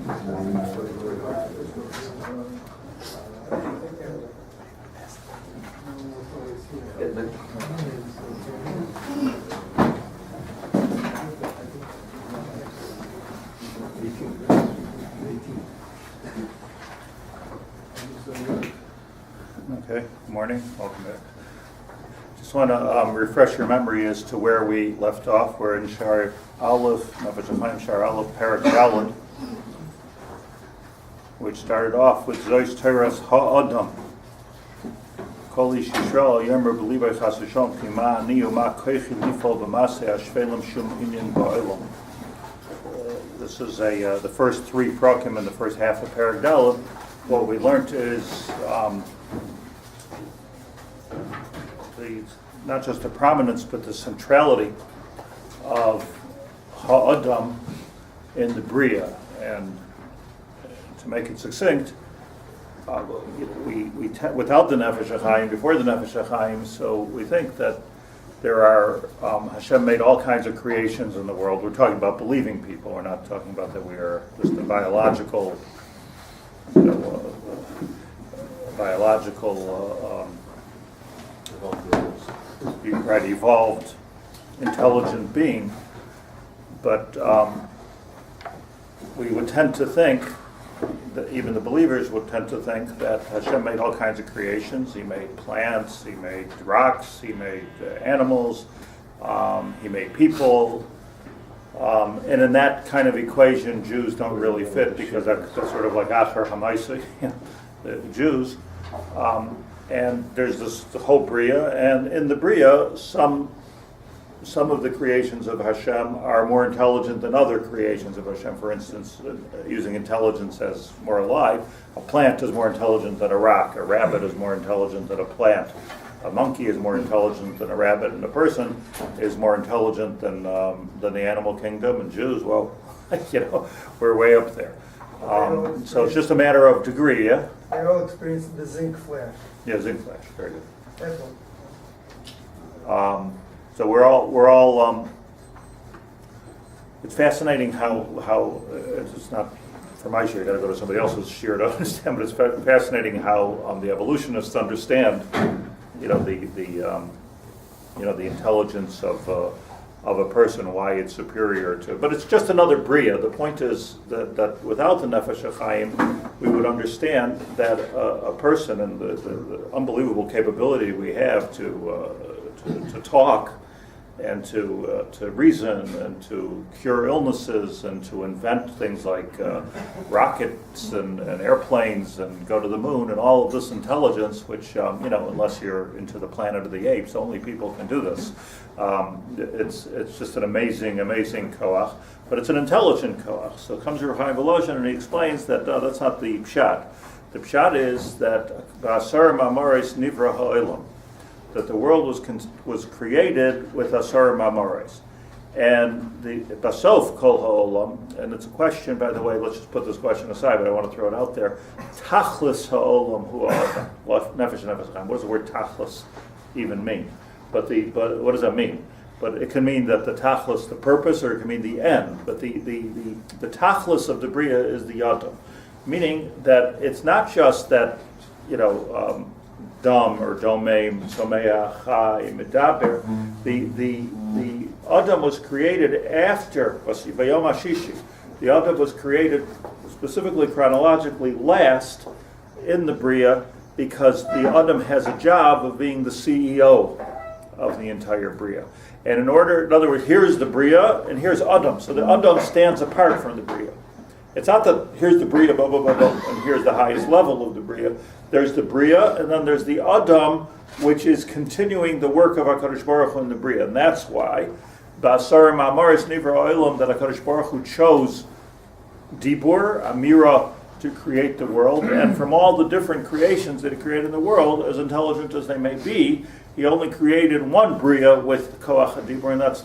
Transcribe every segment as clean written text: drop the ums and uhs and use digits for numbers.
Okay, good morning, welcome back. Just want to refresh your memory as to where we left off. We're in Shaar Aleph, Nefesh Hachaim, Shaar Aleph, Parak Daled, which started off with Zois Teres Ha'adam. Kol ish Yisrael yomer b'libay chas v'shalom ki ma ani u'ma koichi lifol b'maseh hashvelim shum inyan ba'olam. This is the first three prakim in the first half of Parak Daled. What we learned is not just the prominence, but the centrality of Ha'adam in the Bria. And to make it succinct, without the Nefesh Hachaim, before the Nefesh Hachaim, so we think that there are, Hashem made all kinds of creations in the world. We're talking about believing people. We're not talking about that we are just a biological evolved, intelligent being. But we would tend to think, that even the believers would tend to think that Hashem made all kinds of creations. He made plants, He made rocks, He made animals, He made people. And in that kind of equation, Jews don't really fit, because that's sort of like Acher Hamaisi, the Jews. And there's the whole Bria, and in the Bria, some of the creations of Hashem are more intelligent than other creations of Hashem. For instance, using intelligence as more alive, a plant is more intelligent than a rock, a rabbit is more intelligent than a plant, a monkey is more intelligent than a rabbit, and a person is more intelligent than the animal kingdom. And Jews, well, we're way up there. So it's just a matter of degree, yeah? I all experienced the zinc flash. Yeah, zinc flash, very good. That one. So we're all. It's fascinating how it's not for my share. I got to go to somebody else's share to understand. But it's fascinating how the evolutionists understand, the intelligence of a person, why it's superior to. But it's just another bria. The point is that without the Nefesh Hachaim, we would understand that a person and the unbelievable capability we have to talk and to reason and to cure illnesses and to invent things like rockets and airplanes and go to the moon and all of this intelligence, which unless you're into the Planet of the Apes, only people can do this. It's just an amazing koach, but it's an intelligent koach. So comes Reb Chaim Volozhin and he explains that that's not the pshat. The pshat is that ba'asar ma'amaris nivra ha'olam, that the world was created with asar ma'amaris. And the basof kol ha'olam, and it's a question, by the way, let's just put this question aside, but I want to throw it out there. Tachlis ha'olam hu ha'adam. Nefesh Hachaim. What does the word tachlis even mean? But what does that mean? But it can mean that the tachlis, the purpose, or it can mean the end. But the tachlis of the bria is the yadam, meaning that it's not just that dam or domeim, someach, chai, medaber. The Adam was created after Vayom Hashishi. The Adam was created specifically chronologically last in the bria, because the Adam has a job of being the CEO of the entire bria. And in other words, here's the bria and here's Adam. So the Adam stands apart from the bria. It's not that here's the bria, blah, blah, blah, blah, and here's the highest level of the bria. There's the bria, and then there's the Adam, which is continuing the work of HaKadosh Baruch Hu in the bria. And that's why Ba'asar Ma'amaris Nivra Olam, that HaKadosh Baruch Hu chose Dibur, Amira, to create the world. And from all the different creations that He created in the world, as intelligent as they may be, He only created one bria with Koach HaDibur, and that's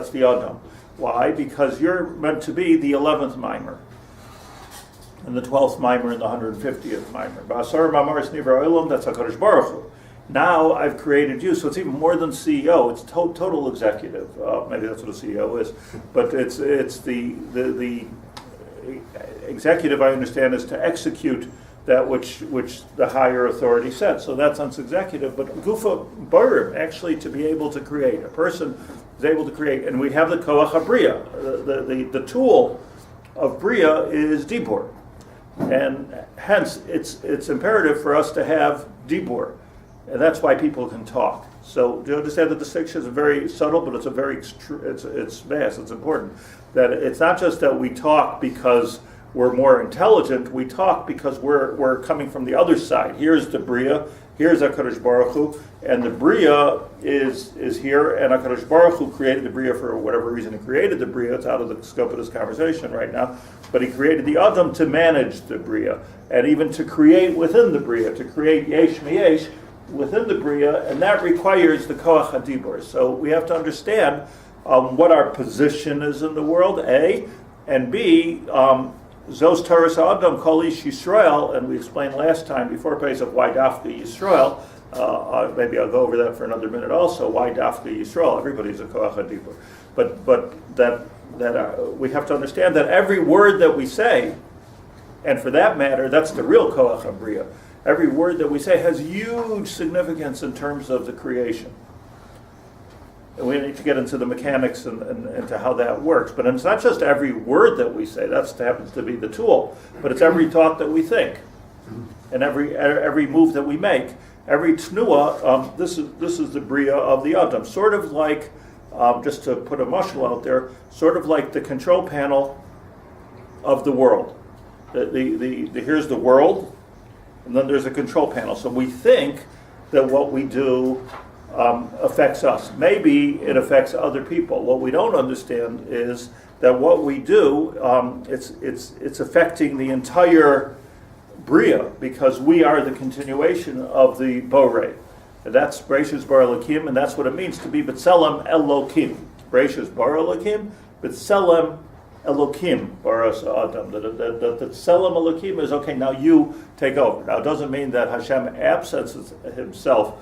the Adam. Why? Because you're meant to be the 11th mimer, and the 12th mimer, and the 150th mimer. Ba'asar Ma'amaris Nivra Olam, that's HaKadosh Baruch Hu. Now I've created you, so it's even more than CEO. It's total executive. Maybe that's what a CEO is, but it's the executive, I understand, is to execute that which the higher authority said. So that sounds executive, but gufa barim, actually to be able to create. A person is able to create, and we have the koach habriya. The tool of bria is dibur, and hence it's imperative for us to have dibur, and that's why people can talk. So do you understand the distinction? It's very subtle, but it's it's vast. It's important that it's not just that we talk because we're more intelligent. We talk because we're coming from the other side. Here's the bria. Here's HaKadosh Baruch Hu, and the bria is here, and HaKadosh Baruch Hu created the bria for whatever reason he created the bria. It's out of the scope of this conversation right now, but he created the Adam to manage the bria, and even to create within the bria, to create yesh miyesh within the bria, and that requires the koach hadibur. So we have to understand what our position is in the world, A, and B, Zos Torah Adam Kol Ish Yisrael, and we explained last time before Pesach why Dafka Yisrael. Maybe I'll go over that for another minute also. Why Dafka Yisrael? Everybody's a koach hadibur, but that we have to understand that every word that we say, and for that matter, that's the real koach habriya. Every word that we say has huge significance in terms of the creation. And we need to get into the mechanics and into how that works. But it's not just every word that we say, that happens to be the tool, but it's every thought that we think, and every move that we make. Every tnuah, this is the bria of the Adam. Sort of like, just to put a mashal out there, sort of like the control panel of the world. Here's the world, and then there's a control panel. So we think that what we do affects us. Maybe it affects other people. What we don't understand is that what we do, it's affecting the entire bria, because we are the continuation of the borei. And that's Bereishis Bar Elokim, and that's what it means to be B'Tselem Elokim. Bereishis Bar Elokim, B'Tselem Elokim, Baras Adam. The Tselem Elokim is, okay, now you take over. Now it doesn't mean that Hashem absents himself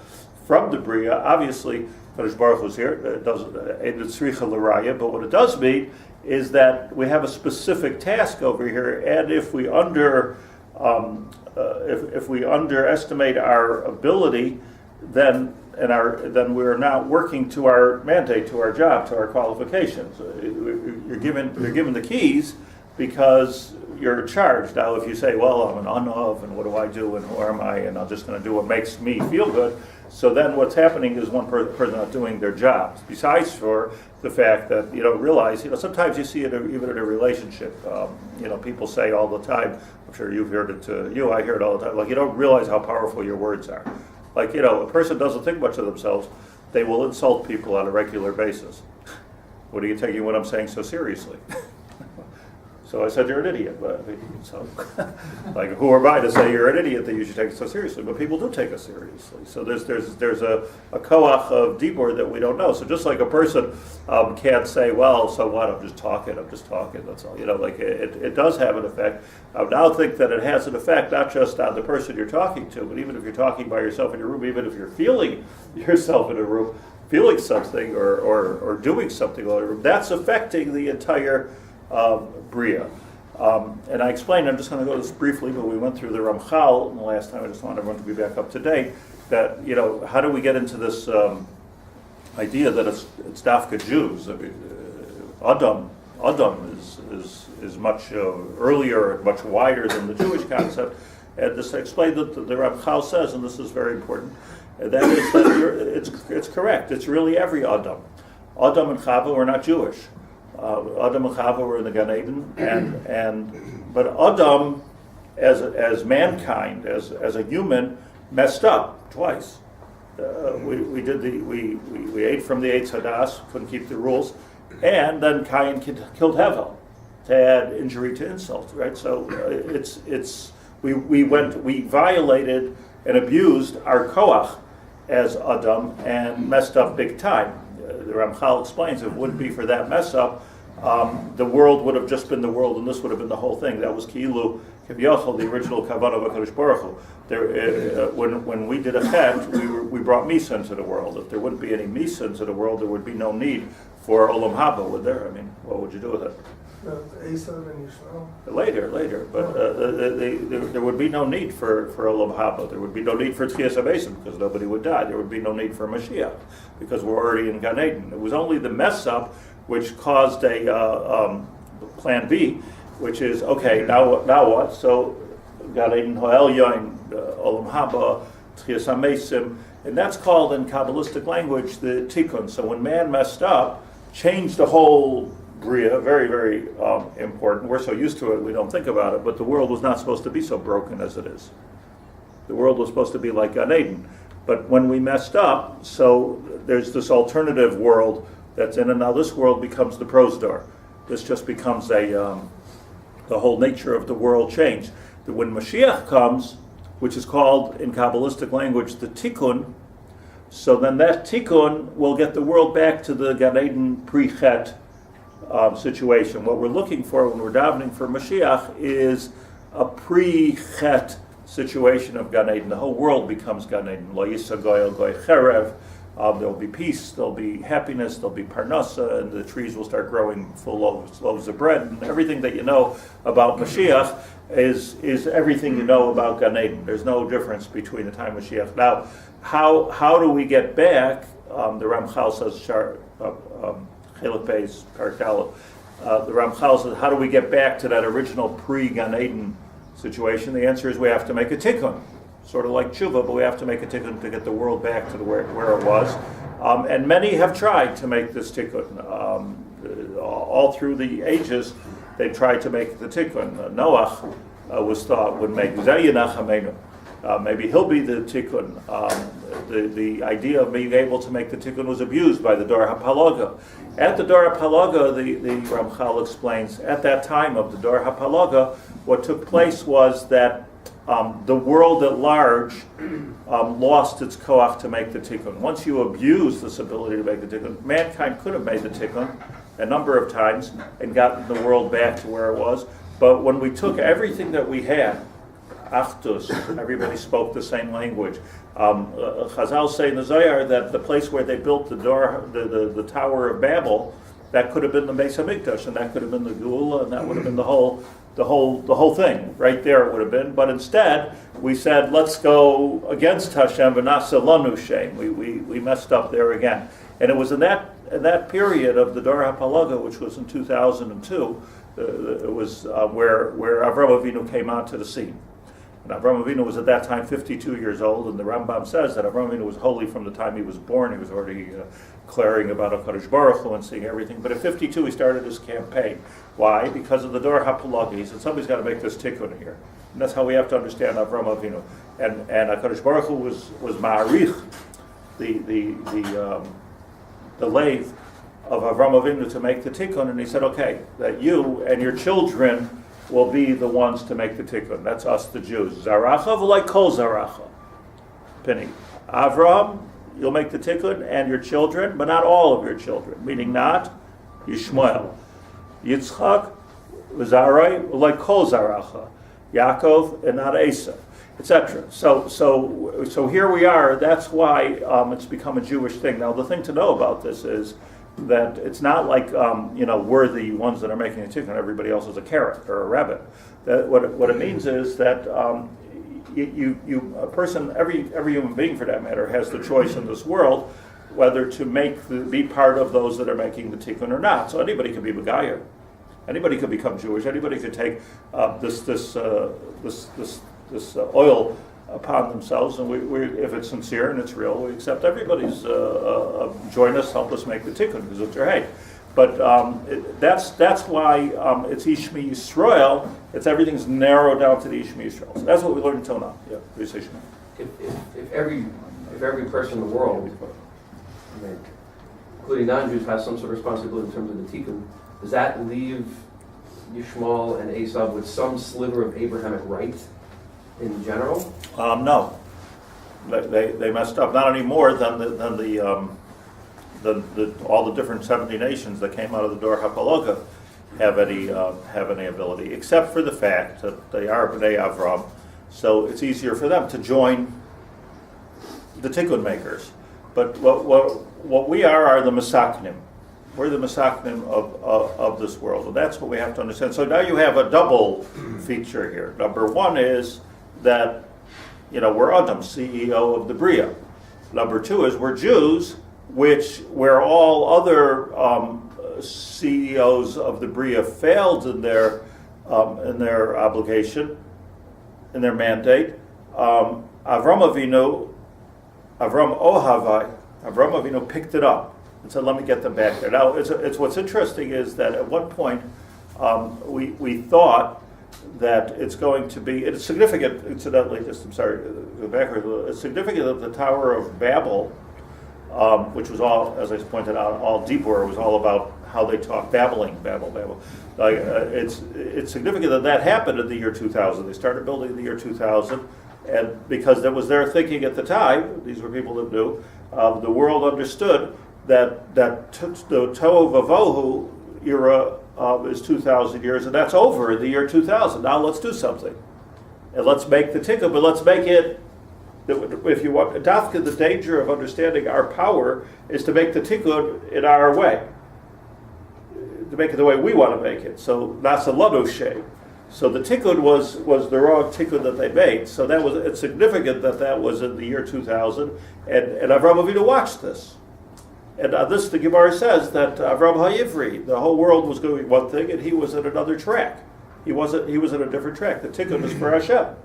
from the bria. Obviously, Kadosh Baruch Hu's here. It doesn't. But what it does mean is that we have a specific task over here, and if we underestimate our ability, then we're not working to our mandate, to our job, to our qualifications. You're given the keys because you're charged. Now, if you say, "Well, I'm an unav, and what do I do, and who am I, and I'm just going to do what makes me feel good," so then what's happening is one person not doing their jobs. Besides for the fact that you don't realize, sometimes you see it even in a relationship. People say all the time, I'm sure you've heard it too, I hear it all the time, like you don't realize how powerful your words are. Like, a person doesn't think much of themselves, they will insult people on a regular basis. What are you taking what I'm saying so seriously? So I said, you're an idiot. But, like, who am I to say you're an idiot that you should take it so seriously? But people do take us seriously. So there's a koach of dibur that we don't know. So just like a person can't say, well, so what? I'm just talking. That's all. It does have an effect. I now think that it has an effect not just on the person you're talking to, but even if you're talking by yourself in your room, even if you're feeling yourself in a room, feeling something or doing something in a room, that's affecting the entire bria. And I explained, I'm just going to go this briefly, but we went through the Ramchal the last time. I just want everyone to be back up to date. That, how do we get into this idea that it's Dafka Jews? I mean, Adam is much earlier and much wider than the Jewish concept. And this explained that the Ramchal says, and this is very important, that is that it's correct. It's really every Adam. Adam and Chava were not Jewish. Adam and Chava were in the Gan Eden, but Adam, as mankind, as a human, messed up twice. We ate from the Eitz Hadas, couldn't keep the rules, and then Cain killed Hevel to add injury to insult. Right, so we violated and abused our koach as Adam and messed up big time. The Ramchal explains if it wouldn't be for that mess up, the world would have just been the world, and this would have been the whole thing. That was Ki'ilu Kivyochel, the original Kavanah of HaKadosh Baruch Hu. When we did a chet, we brought Misa into the world. If there wouldn't be any Misa into the world, there would be no need for Olam Haba, would there? I mean, what would you do with it? No, Esav and Yishmael. Later, but there would be no need for Olam Haba. There would be no need for Tchias HaMesim because nobody would die. There would be no need for Mashiach because we're already in Gan Eden. It was only the mess up which caused a plan B, which is, okay, now what? So Gan Eden Ho'el Yoin, Olam Haba, Tchias HaMesim, and that's called in Kabbalistic language the Tikkun. So when man messed up, changed the whole Bria, very, very important. We're so used to it, we don't think about it, but the world was not supposed to be so broken as it is. The world was supposed to be like Gan Eden. But when we messed up, so there's this alternative world that's in, and now this world becomes the prosdor. This just becomes the whole nature of the world changed. That when Mashiach comes, which is called in Kabbalistic language the Tikkun, so then that Tikkun will get the world back to the Gan Eden pre-Chet situation. What we're looking for when we're davening for Mashiach is a pre-Chet situation of Gan Eden. The whole world becomes Gan Eden. Lo yisa goy goy cherev. There'll be peace, there'll be happiness, there'll be parnasa, and the trees will start growing full loaves of bread, and everything that you know about Mashiach is everything you know about Gan Eden. There's no difference between the time of Mashiach. Now, how do we get back? The Ramchal says, Shaar, Kehillat Bais Torah. The Ramchal says, how do we get back to that original pre-Gan Eden situation? The answer is we have to make a tikkun, sort of like tshuva, but we have to make a tikkun to get the world back to where it was. And many have tried to make this tikkun. All through the ages, they tried to make the tikkun. Noach was thought would make maybe he'll be the tikkun. The idea of being able to make the tikkun was abused by the Dor HaPalaga. At the Dor HaPalaga, the Ramchal explains, at that time of the Dor HaPalaga, what took place was that the world at large lost its koach to make the tikkun. Once you abuse this ability to make the tikkun, mankind could have made the tikkun a number of times and gotten the world back to where it was. But when we took everything that we had, Achdus, everybody spoke the same language. Chazal say in the Zohar that the place where they built the Tower of Babel, that could have been the Beis Hamikdash, and that could have been the Geula, and that would have been the whole thing. Right there it would have been. But instead, we said, let's go against Hashem, v'nasa lanu shem. We messed up there again. And it was in that period of the Dor HaPalaga, which was in 2002, it was where Avram Avinu came onto the scene. And Avram Avinu was at that time 52 years old, and the Rambam says that Avram Avinu was holy from the time he was born. He was already declaring about HaKadosh Baruch Hu and seeing everything. But at 52, he started his campaign. Why? Because of the Dor HaPalaga. He said, somebody's got to make this tikkun here. And that's how we have to understand Avram Avinu. And HaKadosh Baruch Hu was ma'arich, the lathe of Avram Avinu to make the tikkun, and he said, okay, that you and your children will be the ones to make the tikkun. That's us, the Jews. Zaracha v'lai kol zaracha. Penny. Avram, you'll make the tikkun, and your children, but not all of your children, meaning not Yishmael. Yitzchak v'zarai v'lai kol zaracha. Yaakov and not Esav, etc. So here we are. That's why it's become a Jewish thing. Now, the thing to know about this is that it's not like we're the ones that are making a tikkun. Everybody else is a carrot or a rabbit. That what it means is that a person, every human being for that matter, has the choice in this world whether to be part of those that are making the tikkun or not. So anybody could be Begayer. Anybody could become Jewish. Anybody could take this oil upon themselves, and we if it's sincere and it's real, we accept everybody's join us, help us make the tikkun because it's your hate. But that's why it's Ishmi Yisrael. It's everything's narrowed down to the Ishmi Yisrael. So that's what we learned until now. Yeah, please, Ishmi. If every person in the world, including non-Jews, has some sort of responsibility in terms of the tikkun, does that leave Yishmael and Esav with some sliver of Abrahamic right in general? No, they messed up. Not any more than all the different 70 nations that came out of the Dor HaPalaga have any ability, except for the fact that they are Bnei Avram, so it's easier for them to join the tikkun makers. But what we are the Masaknim. We're the Masaknim of this world, and that's what we have to understand. So now you have a double feature here. Number one is that, we're Adam, CEO of the Bria. Number two is we're Jews, where all other CEOs of the Bria failed in their obligation, in their mandate. Avram Avinu picked it up and said, "Let me get them back there." Now, it's what's interesting is that at one point we thought that it's going to be. It's significant, incidentally. Go backwards. It's significant that the Tower of Babel, which was all, as I pointed out, all Dibur, was all about how they talk, babbling, babble. It's significant that happened in the year 2000. They started building in the year 2000, and because that was their thinking at the time, these were people that knew, the world understood that the Tohu Vavohu era is 2,000 years, and that's over in the year 2000. Now let's do something, and let's make the tikkun, but let's make it. If you want, Dafka, the danger of understanding our power is to make the tikkun in our way, to make it the way we want to make it. So that's a lanu shape. So the tikkun was the wrong tikkun that they made. So it's significant that was in the year 2000, and Avram Avinu watched this. And the Gemara says that Avram HaYivri, the whole world was doing one thing, and he was in another track. He was in a different track. The tikkun is for Hashem,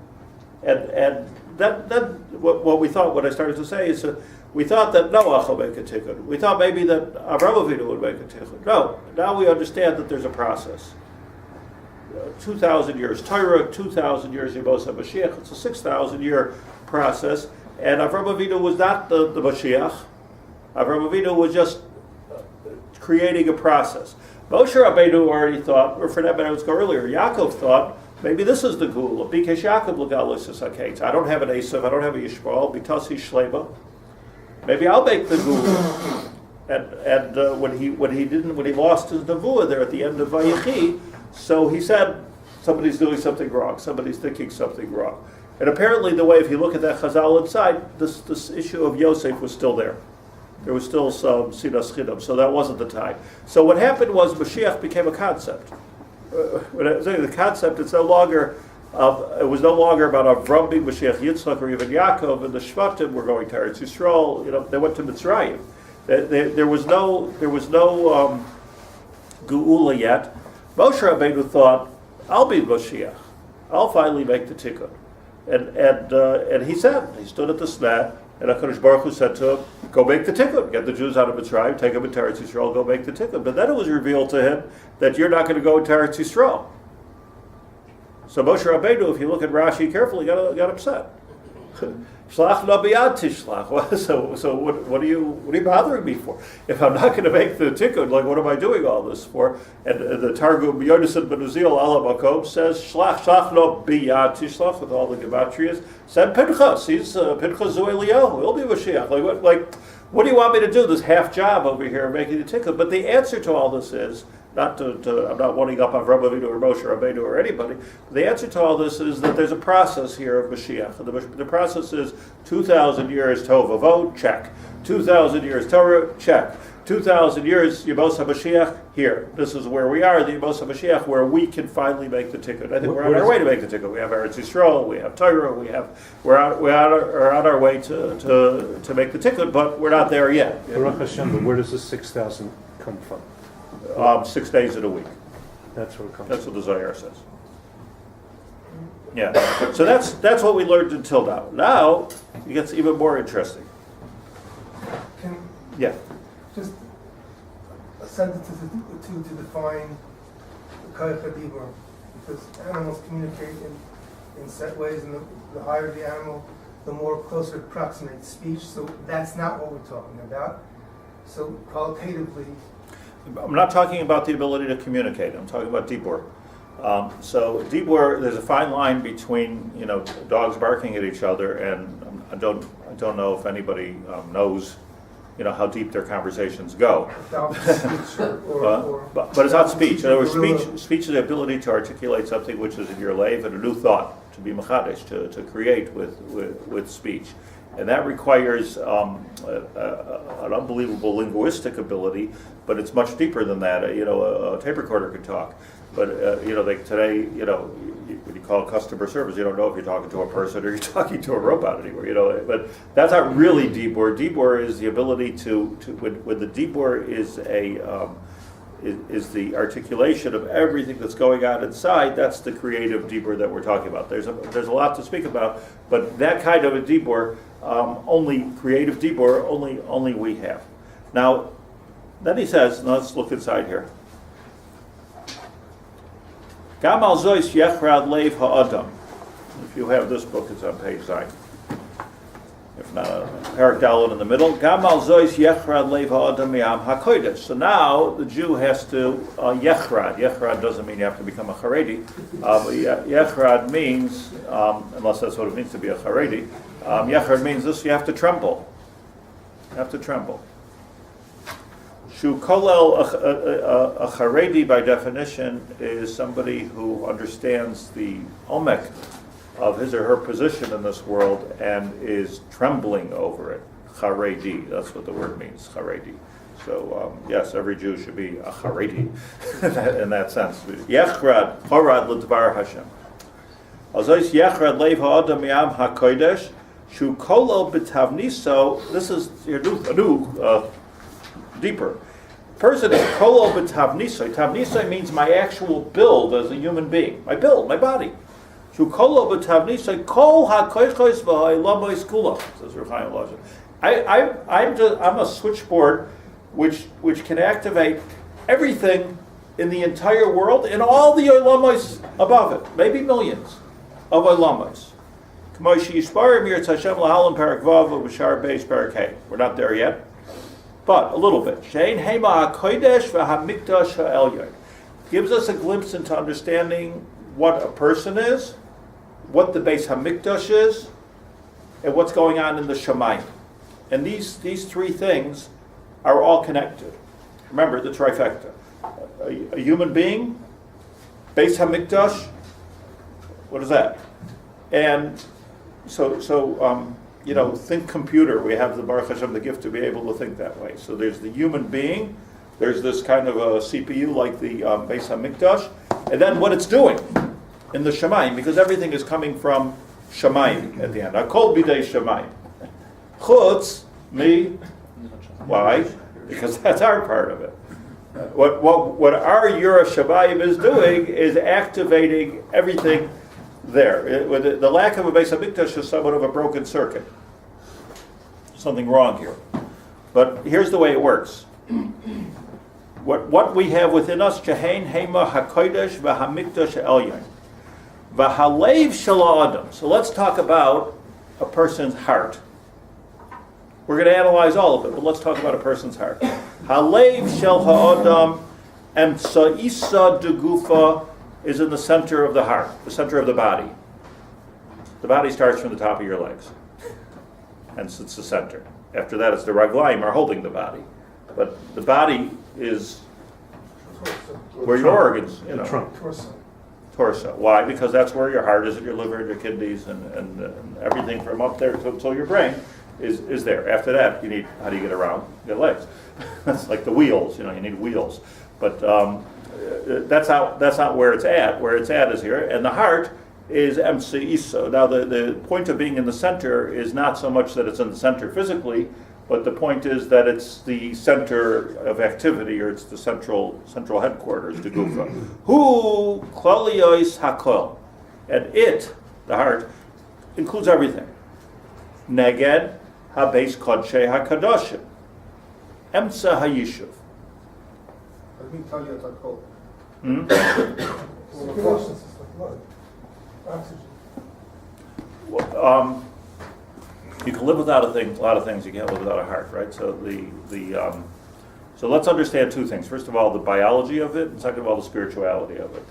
and that what we thought. What I started to say is we thought that Noach will make a tikkun. We thought maybe that Avram Avinu would make a tikkun. No, now we understand that there's a process. 2,000 years Torah, 2,000 years Yemos HaMashiach. It's a 6,000-year process, and Avram Avinu was not the Mashiach. Avram Avinu was just creating a process. Moshe Rabbeinu already thought, or for that matter, let's go earlier, Yaakov thought, maybe this is the Gula. Bikesh Yaakov l'galos hasaket. I don't have an Esav, I don't have a Yishmael, bitasi shlema. Maybe I'll make the Gula. And when he lost his nevuah there at the end of Vayechi, so he said, somebody's doing something wrong, somebody's thinking something wrong. And apparently the way, if you look at that Chazal inside, this issue of Yosef was still there. There was still some sinas chidam, so that wasn't the time. So what happened was Mashiach became a concept. When I say the concept, it's no longer. It was no longer about Avram being Mashiach Yitzchak or even Yaakov, and the Shvatim were going to Eretz Yisrael. They went to Mitzrayim. There was no Geula yet. Moshe Rabbeinu thought, "I'll be Mashiach. I'll finally make the tikkun." And he stood at the Sneh, and HaKadosh Baruch Hu said to him, "Go make the tikkun. Get the Jews out of Mitzrayim, take them into Eretz Yisrael, go make the tikkun." But then it was revealed to him that you're not going to go into Eretz Yisrael. So Moshe Rabbeinu, if you look at Rashi carefully, got upset. Shlach lo biyad tishlach. So what are you bothering me for? If I'm not going to make the tikkun, what am I doing all this for? And the Targum Yonasan ben Uziel ala makom says shlach lo biyad tishlach with all the gematrias. Send Pinchas. He's Pinchas zu Eliyahu. He'll be Mashiach. What do you want me to do? This half job over here making the tikkun. But the answer to all this is. I'm not wanting up on Rabbi Avinu or Moshe Rabbeinu or anybody. The answer to all this is that there's a process here of Mashiach. The process is 2,000 years Tovavo, check. 2,000 years Torah, check. 2,000 years Yemos HaMashiach, here. This is where we are, the Yemos HaMashiach, where we can finally make the tikkun. I think we're on our way to make the tikkun. We have Eretz Yisrael, we have Torah, we're on our way to make the tikkun, but we're not there yet. Baruch Hashem, but where does the 6,000 come from? 6 days in a week. That's where it comes That's from. what the Zohar says. Yeah. So that's what we learned until now. Now it gets even more interesting. Yeah. Just a sentence to define the Kollel Bais, because animals communicate in set ways, and the higher the animal, the more closer it approximates speech. So that's not what we're talking about. So qualitatively, I'm not talking about the ability to communicate. I'm talking about Dibur. So Dibur, there's a fine line between dogs barking at each other, and I don't know if anybody knows how deep their conversations go. Without speech or But it's not speech. In other words, Guerrilla. speech is the ability to articulate something which is in your lave and a new thought, to be machadish, to create with speech. And that requires an unbelievable linguistic ability, but it's much deeper than that. A tape recorder could talk. But, today, when you call customer service, you don't know if you're talking to a person or you're talking to a robot anymore, But that's not really dibur. Dibur is the ability when the dibur is the articulation of everything that's going on inside. That's the creative dibur that we're talking about. There's a lot to speak about, but that kind of a dibur, only creative dibur, only we have. Now, then he says, let's look inside here. Gam al zois yechrad leiv ha'adam. If you have this book, it's on page 9. If not, Parak Daled in the middle. Gam al zois yechrad leiv ha'adam mi'am ha'kodesh. So now the Jew has to yechrad. Yechrad doesn't mean you have to become a Haredi. Yechrad means, unless that's what it means to be a Haredi, yechrad means this: you have to tremble. You have to tremble. Shu Kollel, a Haredi by definition is somebody who understands the omek of his or her position in this world and is trembling over it. Haredi, that's what the word means, Haredi. So yes, every Jew should be a Haredi in that sense. Yechrad, Horad l'dvar Hashem. Azois Yechrad leiv ha'adam mi'am ha'kodesh, Shu Kollel b'tavniso. This is a new deeper. Person is kollel b'tavnisai. Tavnisai means my actual build as a human being. My build, my body. Shu kollel b'tavnisai kol ha'koychos v'ha'ilamos kula, says Reb Chaim Volozhin. I'm a switchboard which can activate everything in the entire world and all the ilamos above it, maybe millions of ilamos. We're not there yet. But a little bit. Shein Hema HaKodesh v'Hamikdash HaElyon gives us a glimpse into understanding what a person is, what the Beis HaMikdash is, and what's going on in the Shemayim. And these three things are all connected. Remember the trifecta: a human being, Beis HaMikdash. What is that? And think computer. We have the Baruch Hashem, the gift to be able to think that way. So there's the human being, there's this kind of a CPU like the Beis HaMikdash, and then what it's doing in the Shemayim, because everything is coming from Shemayim at the end. Hakol bidei Shemayim. Chutz, me, why? Because that's our part of it. What our Yura Shemayim is doing is activating everything there. The lack of a Beis HaMikdash is somewhat of a broken circuit. Something wrong here. But here's the way it works. What we have within us, Jehein Hema HaKodesh v'Hamikdash Elyon v'Halev Shel Adam. So let's talk about a person's heart. We're going to analyze all of it, but let's talk about a person's heart. Halev Shel Ha'adam Emtsa'isa Degufa is in the center of the heart, the center of the body. The body starts from the top of your legs. Hence it's the center. After that, it's the raglaim are holding the body. But the body is where your organs, The trunk. torso. Why? Because that's where your heart is, and your liver, and your kidneys, and everything from up there to your brain is there. After that, you need, how do you get around? You get legs. That's like the wheels, you need wheels. But that's not where it's at. Where it's at is here. And the heart is Emtseiso. Now the point of being in the center is not so much that it's in the center physically, but the point is that it's the center of activity, or it's the central headquarters, the Gufa. Hu Klalios Hakol. And it, the heart, includes everything. Neged HaBeis Kodshei HaKadoshim. Emtsa HaYishuv. Let me tell you what I call. Hmm? Oxygen. You can live without a lot of things. You can't live without a heart, right? So so let's understand two things. First of all, the biology of it, and second of all, the spirituality of it.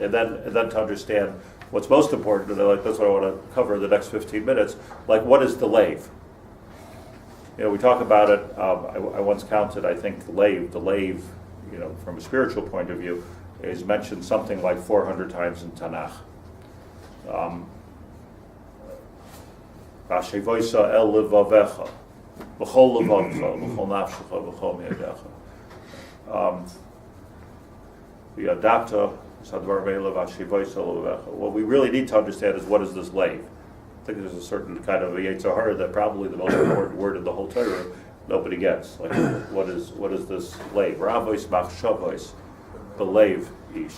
And then to understand what's most important. And that's what I want to cover in the next 15 minutes. Like, what is the lave? we talk about it. I once counted. I think the lave, from a spiritual point of view, is mentioned something like 400 times in Tanakh. Vashevoisa el levavecha, v'chol levavcha, v'chol nafshecha, v'chol miyadecha. V'yadata sadvar ve'ela vashevoisa levavecha. What we really need to understand is, what is this lave? I think there's a certain kind of a Yetzirah that probably the most important word in the whole Torah nobody gets. Like, what is this lave? Ravois machshavos, belev ish.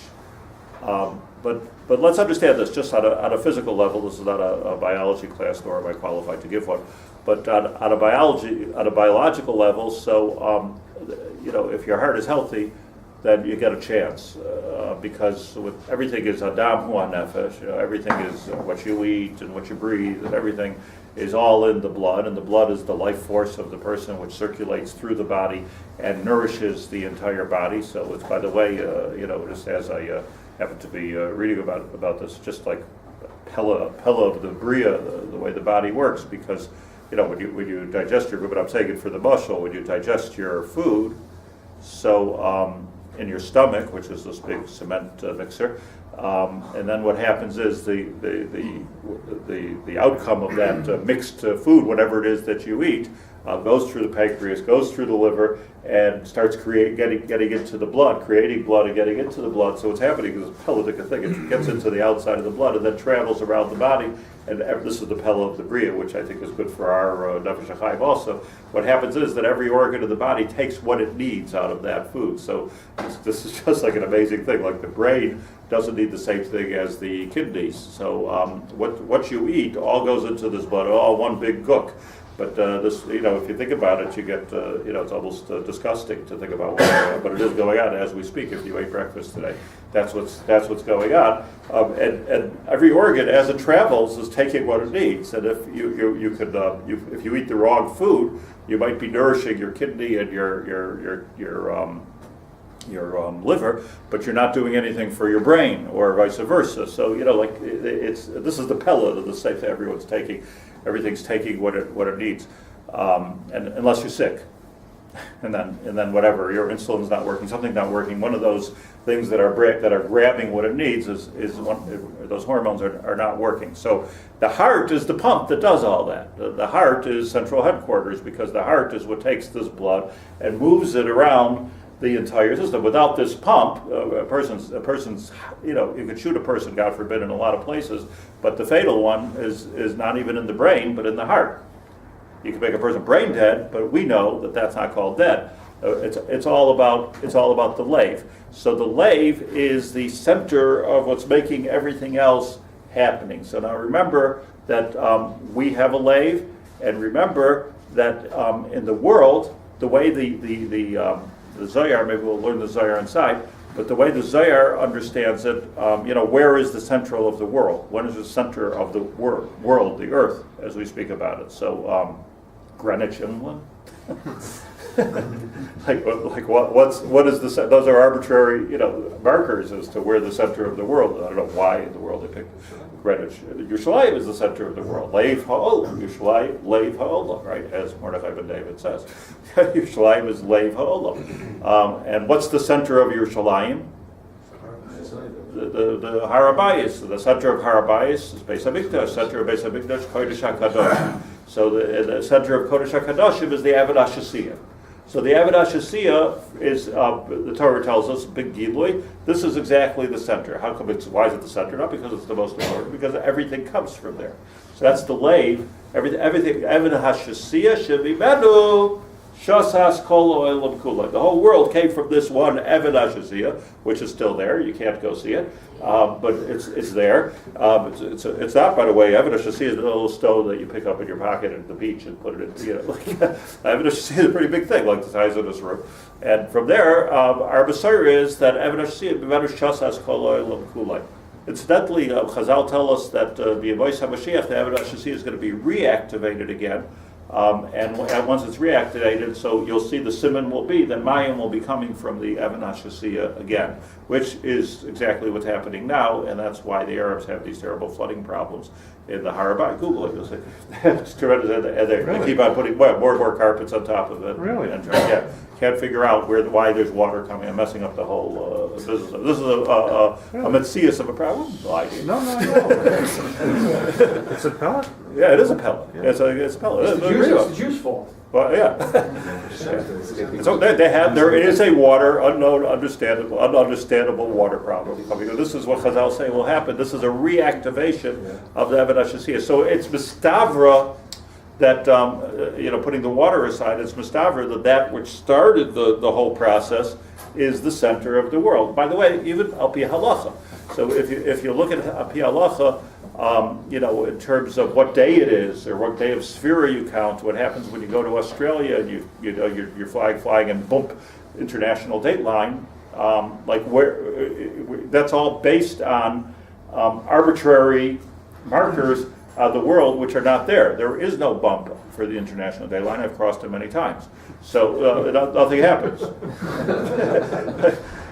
But let's understand this just on a physical level. This is not a biology class, nor am I qualified to give one. But on a biological level, so if your heart is healthy, then you get a chance, because everything is adam hu nefesh. Everything is what you eat and what you breathe, and everything is all in the blood, and the blood is the life force of the person, which circulates through the body and nourishes the entire body. So it's, by the way, just as I happen to be reading about this, just like Pella of the Bria, the way the body works, because when you digest your food, but I'm saying it for the muscle, when you digest your food, so in your stomach, which is this big cement mixer, and then what happens is the outcome of that mixed food, whatever it is that you eat, goes through the pancreas, goes through the liver, and starts getting into the blood, creating blood and getting into the blood. So what's happening is this pelletic thing, it gets into the outside of the blood and then travels around the body. And this is the Pella of the Bria, which I think is good for our Nefesh Hachaim also. What happens is that every organ of the body takes what it needs out of that food. So this is just like an amazing thing. Like the brain doesn't need the same thing as the kidneys. So what you eat all goes into this blood, all one big gook. But this, if you think about it, you get, it's almost disgusting to think about what it is going on as we speak. If you ate breakfast today, that's what's going on. And every organ, as it travels, is taking what it needs. And if if you eat the wrong food, you might be nourishing your kidney and your liver, but you're not doing anything for your brain, or vice versa. So this is the pellet of the same thing. Everything's taking what it needs, and unless you're sick, and then whatever, your insulin's not working, something's not working. One of those things that are grabbing what it needs is those hormones are not working. So the heart is the pump that does all that. The heart is central headquarters, because the heart is what takes this blood and moves it around the entire system. Without this pump, a person's, you could shoot a person, God forbid, in a lot of places, but the fatal one is not even in the brain, but in the heart. You can make a person brain dead, but we know that that's not called dead. It's all about the lave. So the lave is the center of what's making everything else happening. So now remember that we have a lave, and remember that in the world, the way the Zohar, maybe we'll learn the Zohar inside, but the way the Zohar understands it, where is the central of the world? When is the center of the world, the earth, as we speak about it? So, Greenwich, England? what is the, those are arbitrary, markers as to where the center of the world. I don't know why in the world they picked Greenwich. Yerushalayim is the center of the world. Leiv ha'olam. Yerushalayim, Leiv ha'olam, right? As Mordechai ben David says. Yerushalayim is Leiv ha'olam. And what's the center of Yerushalayim? The Har HaBayis. The center of Har HaBayis is Beis HaMikdash. Center of Beis HaMikdash, Kodesh HaKadosh. So the center of Kodesh HaKadoshim is the Avodah Shasiyah. So the Avodah Shasiyah is, the Torah tells us, big gilui. This is exactly the center. Why is it the center? Not because it's the most important, because everything comes from there. So that's the lave. Everything. Avodah Shasiyah shevimenu shasas kol olam kula. The whole world came from this one Avodah Shasiyah, which is still there. You can't go see it, but it's there. It's not, by the way, Avodah Shasiyah is a little stone that you pick up in your pocket at the beach and put it in. Avodah Shasiyah is a pretty big thing, like the size of this room. And from there, our Messiah is that Avodah Shasiyah b'menu shasas kol olam kula. Incidentally, Chazal tell us that the Bais HaMashiach, the Avodah Shasiyah, is going to be reactivated again And once it's reactivated, so you'll see the siman will be, then Mayim will be coming from the Even HaShasiyah again, which is exactly what's happening now, and that's why the Arabs have these terrible flooding problems in the Harabah. Google it, you'll see. It's tremendous, and they keep on putting more and more carpets on top of it. Really? And can't figure out why there's water coming and messing up the whole business. This is a metzias of a problem? No idea. No. It's a pellet? Yeah, it is a pellet. Yeah. It's a pellet. It's the Jews' fault. Well, yeah. So there is a ununderstandable water problem coming. This is what Chazal say will happen. This is a reactivation of the Even HaShasiyah. So it's mistavra that, putting the water aside, it's mistavra that which started the whole process is the center of the world. By the way, even al pi halacha. So if you look at al pi halacha, in terms of what day it is or what day of sefer you count, what happens when you go to Australia and your flag flying and bump international date line, that's all based on arbitrary markers of the world which are not there. There is no bump for the international date line. I've crossed it many times. So nothing happens.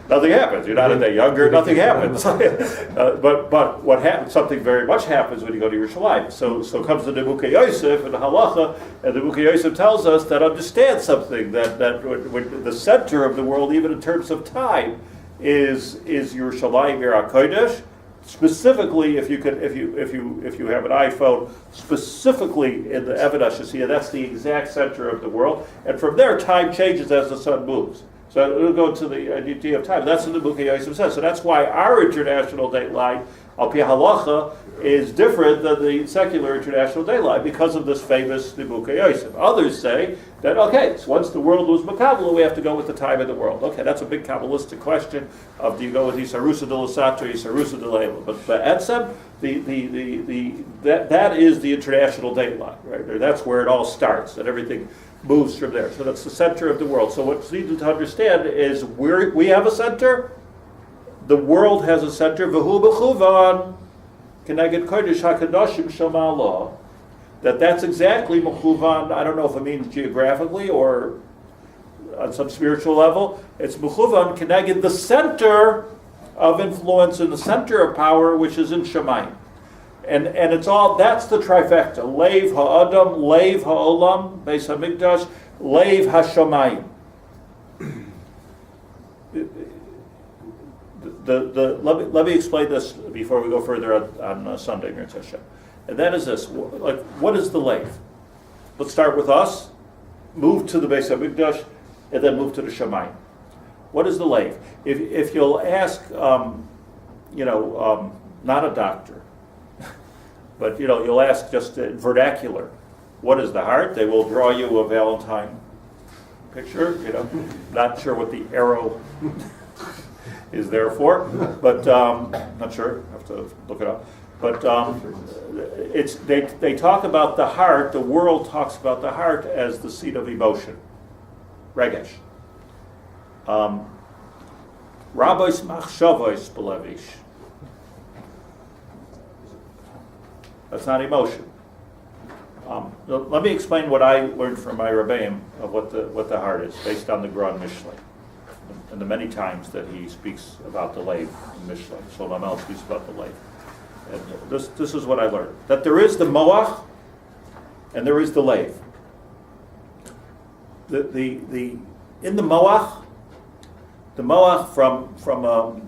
Nothing happens. You're not a day younger. Nothing happens. But what happens? Something very much happens when you go to Yerushalayim. So comes the Nebukei Yosef and the Halacha, and the Nebukei Yosef tells us that understand something that the center of the world, even in terms of time, is Yerushalayim Kodesh. Specifically, if you have an iPhone, specifically in the Even HaShasiyah, that's the exact center of the world, and from there time changes as the sun moves. So it'll go to the idea of time. That's what the Nebukei Yosef says. So that's why our international date line, al pi halacha, is different than the secular international date line because of this famous Nebukei Yosef. Others say that, so once the world was Makabala, we have to go with the time of the world. Okay, that's a big Kabbalistic question of do you go with Yisarusa de Lasat or Yisarusa de Leila. But Etzem, that is the international date line, right? Or that's where it all starts, and everything moves from there. So that's the center of the world. So what's needed to understand is we have a center, the world has a center, v'hu b'chuvan, keneged kodesh hakadoshim shema, that's exactly mechuvan. I don't know if it means geographically or on some spiritual level. It's mechuvan keneged the center of influence and the center of power, which is in Shemayim. And it's all, that's the trifecta. Leiv ha'adam, leiv ha'olam, Beis HaMikdash, leiv ha'shamayim. Let me explain this before we go further on Sunday, Mir Hashem. And that is this, what is the leiv? Let's start with us, move to the Beis HaMikdash, and then move to the Shamayim. What is the leiv? If you'll ask, not a doctor, but you'll ask just vernacular, what is the heart? They will draw you a Valentine picture. Not sure what the arrow is there for, but not sure. I have to look it up. But they talk about the heart. The world talks about the heart as the seat of emotion, regesh. Rabos machshavos belevish. That's not emotion. Let me explain what I learned from my Rebbeim of what the heart is, based on the Gran Mishlei, and the many times that he speaks about the Leiv in Mishlei. Shlomo Melech speaks about the Leiv. And this is what I learned: that there is the Moach, and there is the Leiv. In the Moach from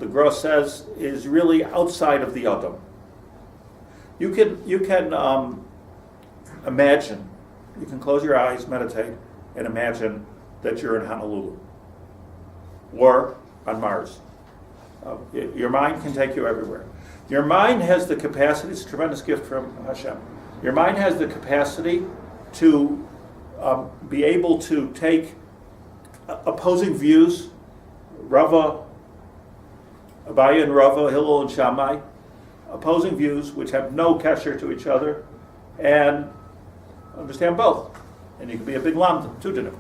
the Gra says is really outside of the Adam. You can imagine, you can close your eyes, meditate, and imagine that you're in Honolulu or on Mars. Your mind can take you everywhere. Your mind has the capacity, it's a tremendous gift from Hashem. Your mind has the capacity to be able to take opposing views, Rava, Abaye and Rava, Hillel and Shammai, opposing views which have no kesher to each other, and understand both. And you can be a big lamda, two to them.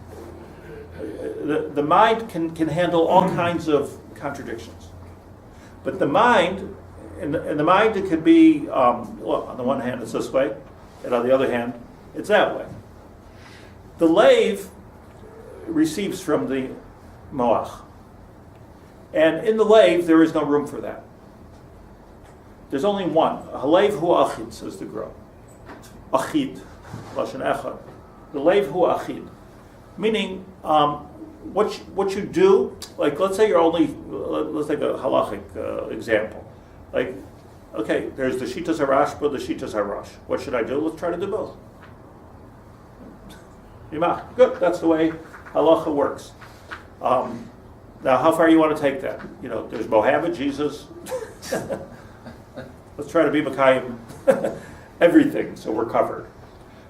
The mind can handle all kinds of contradictions. But the mind, in the mind it could be, on the one hand it's this way, and on the other hand it's that way. The lave receives from the moach. And in the lave, there is no room for that. There's only one. Halev hu achid, says the Gra. Achid, lashon echad. The lave hu achid. Meaning, what you do, like let's say let's take a halachic example. Like, okay, there's the Shitas HaRashba, the Shitas HaRash. What should I do? Let's try to do both. Good, that's the way halacha works. Now, how far you want to take that? There's Mohammed, Jesus. Let's try to be Makayim everything, so we're covered.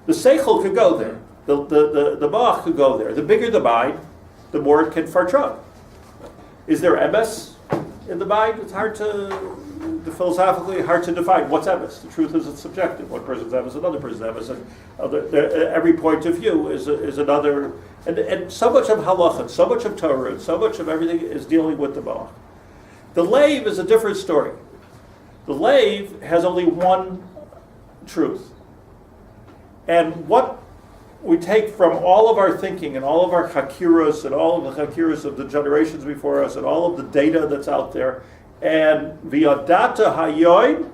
The Seichel could go there. The Bach could go there. The bigger the Bide, the more it can fartrug. Is there Emes in the Bide? It's philosophically hard to define. What's Emes? The truth is it's subjective. One person's Emes, another person's Emes, and every point of view is another. And so much of halacha, so much of Torah, so much of everything is dealing with the Bach. The lave is a different story. The lave has only one truth. And what we take from all of our thinking and all of our chakiras and all of the chakiras of the generations before us and all of the data that's out there, and v'yadata hayoin,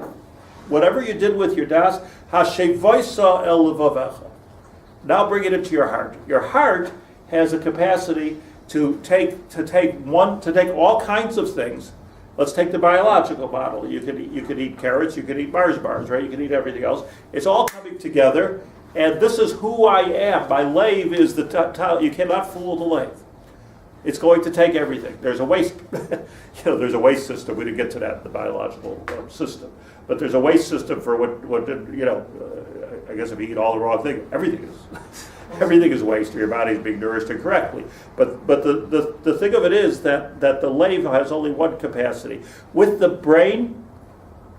whatever you did with your das, hashevaisa el levavecha. Now bring it into your heart. Your heart has a capacity to take all kinds of things. Let's take the biological model. You could eat carrots, you could eat Mars bars, right? You could eat everything else. It's all coming together, and this is who I am. My lave is you cannot fool the lave. It's going to take everything. There's a waste, there's a waste system. We didn't get to that in the biological system, but there's a waste system for what I guess if you eat all the wrong thing, everything is waste, or your body's being nourished incorrectly. But the thing of it is that the lave has only one capacity. With the brain,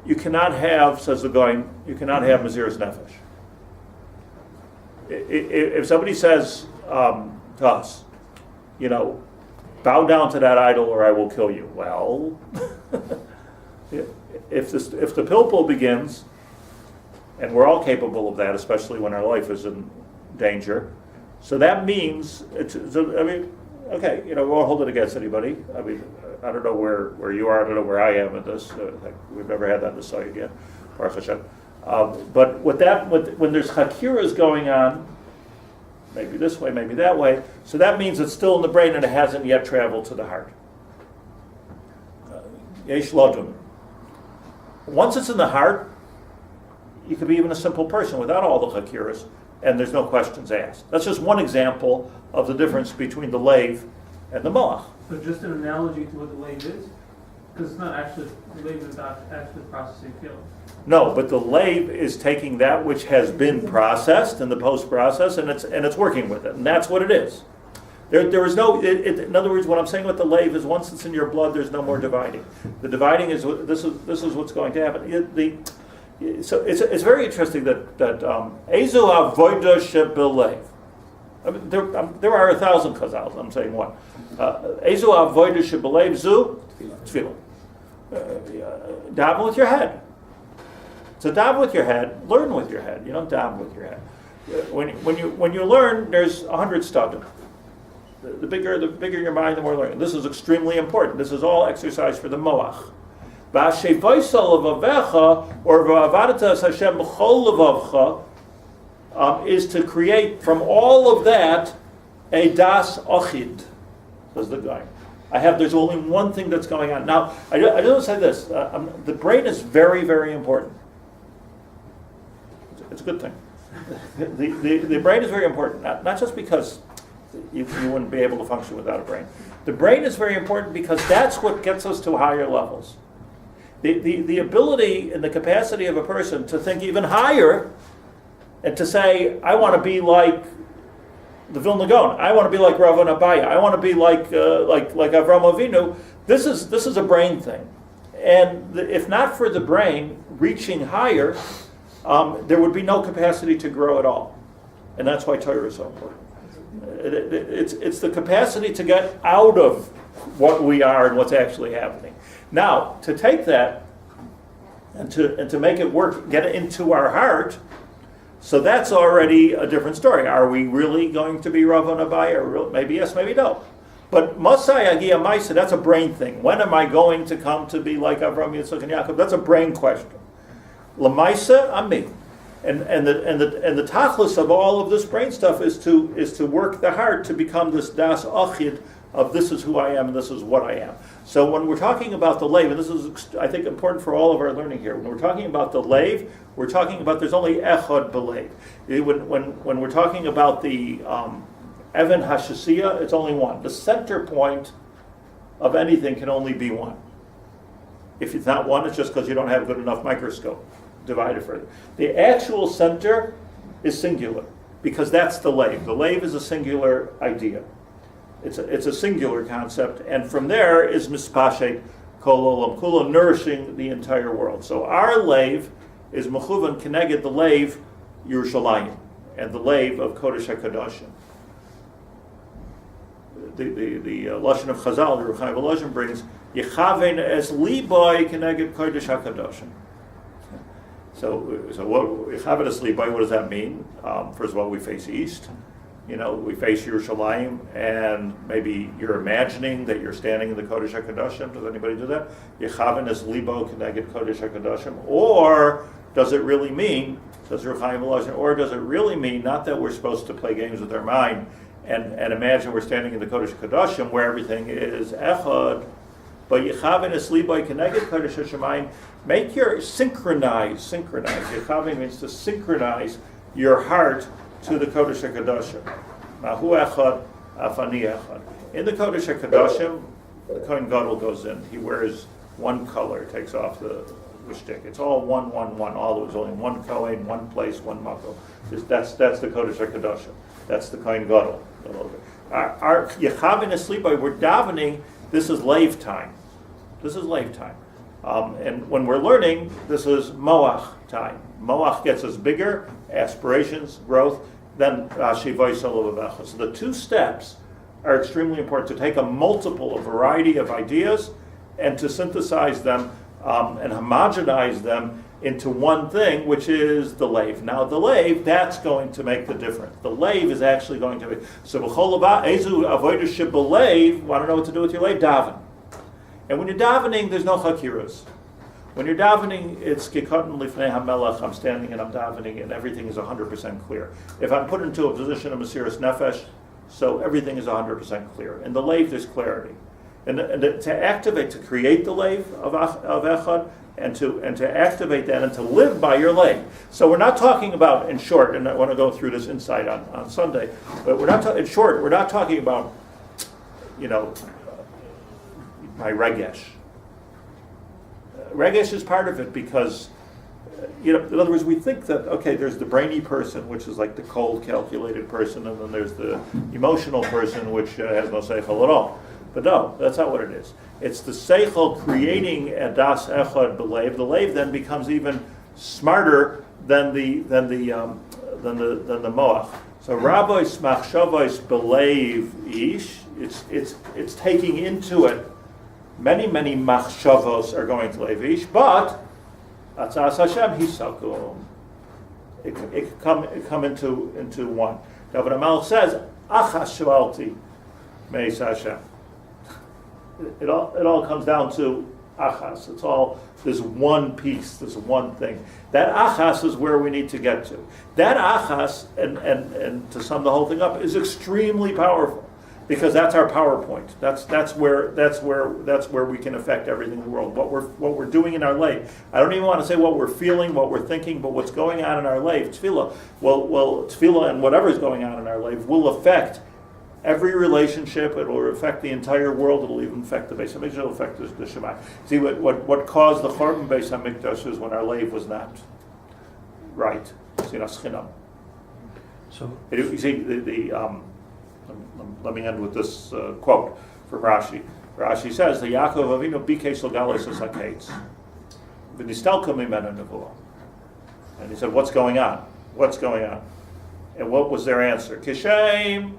you cannot have, says the Goyim, you cannot have Maziras Nefesh. If somebody says to us, bow down to that idol or I will kill you. Well, if the pilpul begins, and we're all capable of that, especially when our life is in danger, so that means, okay, we won't hold it against anybody. I don't know where you are, I don't know where I am in this. We've never had that in the site yet, Baruch Hashem. But when there's hakiras going on, maybe this way, maybe that way, so that means it's still in the brain and it hasn't yet traveled to the heart. Yesh lodum. Once it's in the heart, you could be even a simple person without all the hakiras, and there's no questions asked. That's just one example of the difference between the lave and the moach. So just an analogy to what the lave is? Because it's not actually, the lave is not actually processing feelings. No, but the lave is taking that which has been processed in the post-process, and it's working with it, and that's what it is. There is no. In other words, what I'm saying with the lave is once it's in your blood, there's no more dividing. The dividing is this is what's going to happen. So it's very interesting that Ezu avoda shebelev. There are 1,000 chazals. I'm saying one. Ezu avoda shebelev zu tefillah. Daven with your head. So daven with your head. Learn with your head. You don't daven with your head. When you learn, there's 100 stadim. The bigger your mind, the more learning. This is extremely important. This is all exercise for the moach. Or is to create from all of that a das ochid. Says the guy. There's only one thing that's going on. Now, I don't say this. The brain is very, very important. It's a good thing. The brain is very important, not just because you wouldn't be able to function without a brain. The brain is very important because that's what gets us to higher levels. The ability and the capacity of a person to think even higher and to say, I want to be like the Vilna Gaon, I want to be like Rav and Abaya, I want to be like Avram Avinu. This is a brain thing. And if not for the brain reaching higher, there would be no capacity to grow at all. And that's why Torah is so important. It's the capacity to get out of what we are and what's actually happening. Now, to take that and to make it work, get it into our heart, So that's already a different story. Are we really going to be Rav and Abaye? Maybe yes, maybe no. But Mosai Agia Maisa, that's a brain thing. When am I going to come to be like Avraham, Yitzchak, and Yaakov? That's a brain question. Lamaisa, I'm me. And the tachlis of all of this brain stuff is to work the heart to become this das achid of this is who I am and this is what I am. So when we're talking about the leiv, and this is I think important for all of our learning here, when we're talking about the leiv, we're talking about there's only echad b'leiv. When we're talking about the Evan Hashasiya, it's only one. The center point of anything can only be one. If it's not one, it's just because you don't have a good enough microscope divided further. The actual center is singular, because that's the leiv. The leiv is a singular idea. It's a singular concept, and from there is mispashet kol olam kula, nourishing the entire world. So our leiv is mechuvan keneged the leiv Yerushalayim, and the leiv of Kodesh HaKadoshim. The lashon of Chazal, Reb Chaim Volozhin brings Yechaven es liboy keneged Kodesh HaKadoshim. So what Yechaven es liboy? What does that mean? First of all, we face east. We face Yerushalayim, and maybe you're imagining that you're standing in the Kodesh HaKadoshim. Does anybody do that? Yechaven es libo keneged Kodesh HaKadoshim. Or does it really mean, says Reb Chaim Volozhin, or does it really mean not that we're supposed to play games with our mind and imagine we're standing in the Kodesh HaKadoshim where everything is echad, but Yechaven es libo keneged Kodesh HaShemayim, make your synchronize. Yechaven means to synchronize your heart to the Kodesh HaKadoshim. Mahu echad, afani echad. In the Kodesh HaKadoshim, the Kohen Gadol goes in. He wears one color, takes off the shtick. It's all one. All there's only one Kohen, one place, one makom. That's the Kodesh HaKadoshim. That's the Kohen Gadol. Our Yechaven Eslibai, we're davening. This is leiv time. And when we're learning, this is moach time. Moach gets us bigger, aspirations, growth, then shivay solo. So the two steps are extremely important, to take a variety of ideas and to synthesize them and homogenize them into one thing, which is the leiv. Now the leiv, that's going to make the difference. The leiv is actually going to make, so ezu avodah shebalev, want to know what to do with your leiv? Daven. And when you're davening, there's no chakiras. When you're davening, it's kikotan lifnei hamelech, I'm standing and I'm davening, and everything is 100% clear. If I'm put into a position of mesiras nefesh, so everything is 100% clear. In the leiv, there's clarity. And to activate, to create the leiv of echad, and to activate that and to live by your leiv. So we're not talking about, in short, and I want to go through this insight on Sunday, but we're not talking about, my regesh. Regesh is part of it because, in other words, we think that, okay, there's the brainy person, which is like the cold, calculated person, and then there's the emotional person, which has no seichel at all. But no, that's not what it is. It's the seichel creating a das echad b'leiv. The leiv then becomes even smarter than the moach. So rabbis machshavos b'leiv ish. It's taking into it. Many machshavos are going to leiv ish, but atzas Hashem hisakum. It can come into one. David HaMelech says achas shualti meis Hashem. It all comes down to achas. It's all this one piece, this one thing. That achas is where we need to get to. That achas, and to sum the whole thing up, is extremely powerful because that's our PowerPoint. That's where we can affect everything in the world. What we're doing in our leiv. I don't even want to say what we're feeling, what we're thinking, but what's going on in our leiv. Tefillah. Well, tefillah and whatever is going on in our leiv will affect every relationship. It will affect the entire world. It will even affect the Beis Hamikdash. It will affect the Shema. See, what caused the Churban Beis Hamikdash is when our leiv was not right. So You see, let me end with this quote from Rashi. Rashi says, "The Yaakov Avinu bikesh l'galos es v'nistalka mimenu nevuah." And he said, "What's going on? What's going on?" And what was their answer? Kishem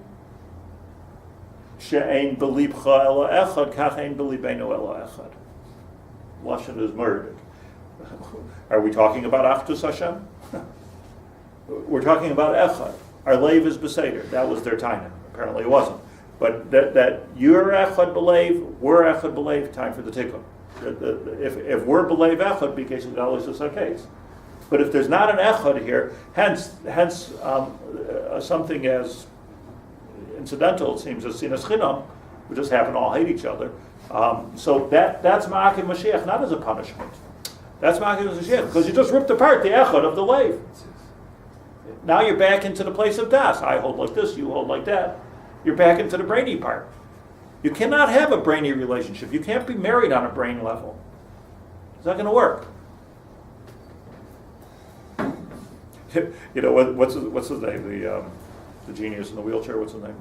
she'ein b'libcha elo echad, kach ein b'libenu elo echad. Lashon is murdered. Are we talking about Achdus Hashem? we're talking about echad. Our leiv is beseder. That was their taina. Apparently it wasn't. But that you're echad b'leiv, we're echad b'leiv, time for the tikkun. If we're b'leiv echad, because it's always the case. But if there's not an echad here, hence something as incidental, it seems, as sinas chinam, we just happen to all hate each other. So that's ma'akiv Mashiach, not as a punishment. That's ma'akiv Mashiach, because you just ripped apart the echad of the leiv. Now you're back into the place of das. I hold like this, you hold like that. You're back into the brainy part. You cannot have a brainy relationship. You can't be married on a brain level. It's not going to work. You know, what's his name? The genius in the wheelchair. What's his name?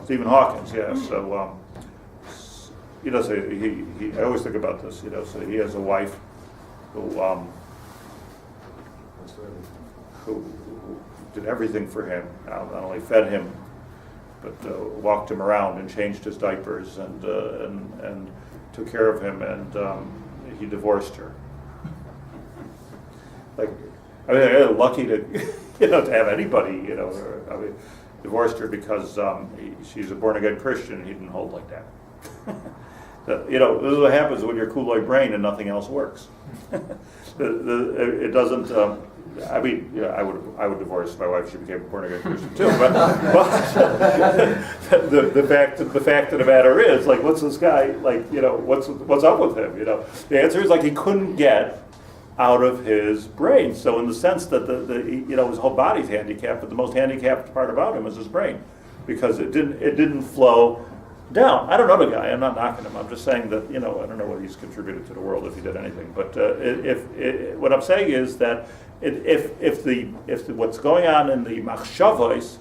Stephen Hawkins. Yeah. So you know, so he. I always think about this. You know, so he has a wife who did everything for him. Not only fed him, but walked him around and changed his diapers and took care of him. And he divorced her. Like, I mean, they're lucky to, to have anybody, I mean, divorced her because she's a born-again Christian and he didn't hold like that. This is what happens when you're Kool-Aid brain and nothing else works. It doesn't, I mean, I would divorce my wife if she became a born-again Christian too, but the fact of the matter is, like, what's this guy, like, what's up with him, The answer is, like, he couldn't get out of his brain. So in the sense that his whole body's handicapped, but the most handicapped part about him is his brain, because it didn't flow down. I don't know the guy. I'm not knocking him. I'm just saying that I don't know what he's contributed to the world if he did anything. But what I'm saying is that if what's going on in the machshavos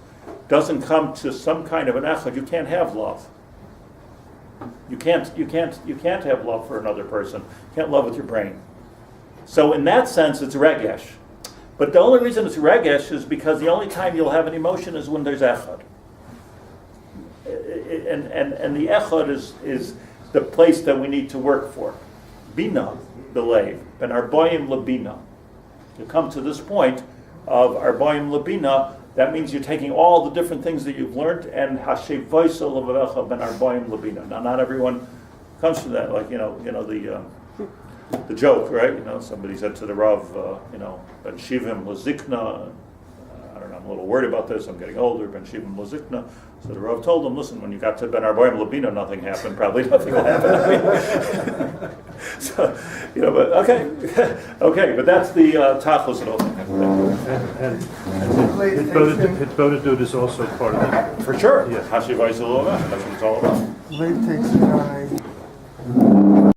doesn't come to some kind of an echad, you can't have love. You can't have love for another person. You can't love with your brain. So in that sense, it's regesh. But the only reason it's regesh is because the only time you'll have an emotion is when there's echad. And the echad is the place that we need to work for. Bina, the leiv, and arboim labina. You come to this point of arboim labina, that means you're taking all the different things that you've learned and hashevoisa levavecha ben arboim labina. Now, not everyone comes to that, like, the joke, right? Somebody said to the Rav, Ben Shivim Lazikna. I don't know, I'm a little worried about this. I'm getting older. Ben Shivim Lazikna. So the Rav told him, listen, when you got to Ben Arboim Labina, nothing happened. Probably nothing will happen. So, but okay, but that's the tachlis of And Hitbodedut is also part of it. for sure. Yeah. Hashivai Zilova, that's what it's all about. Leiv takes a guy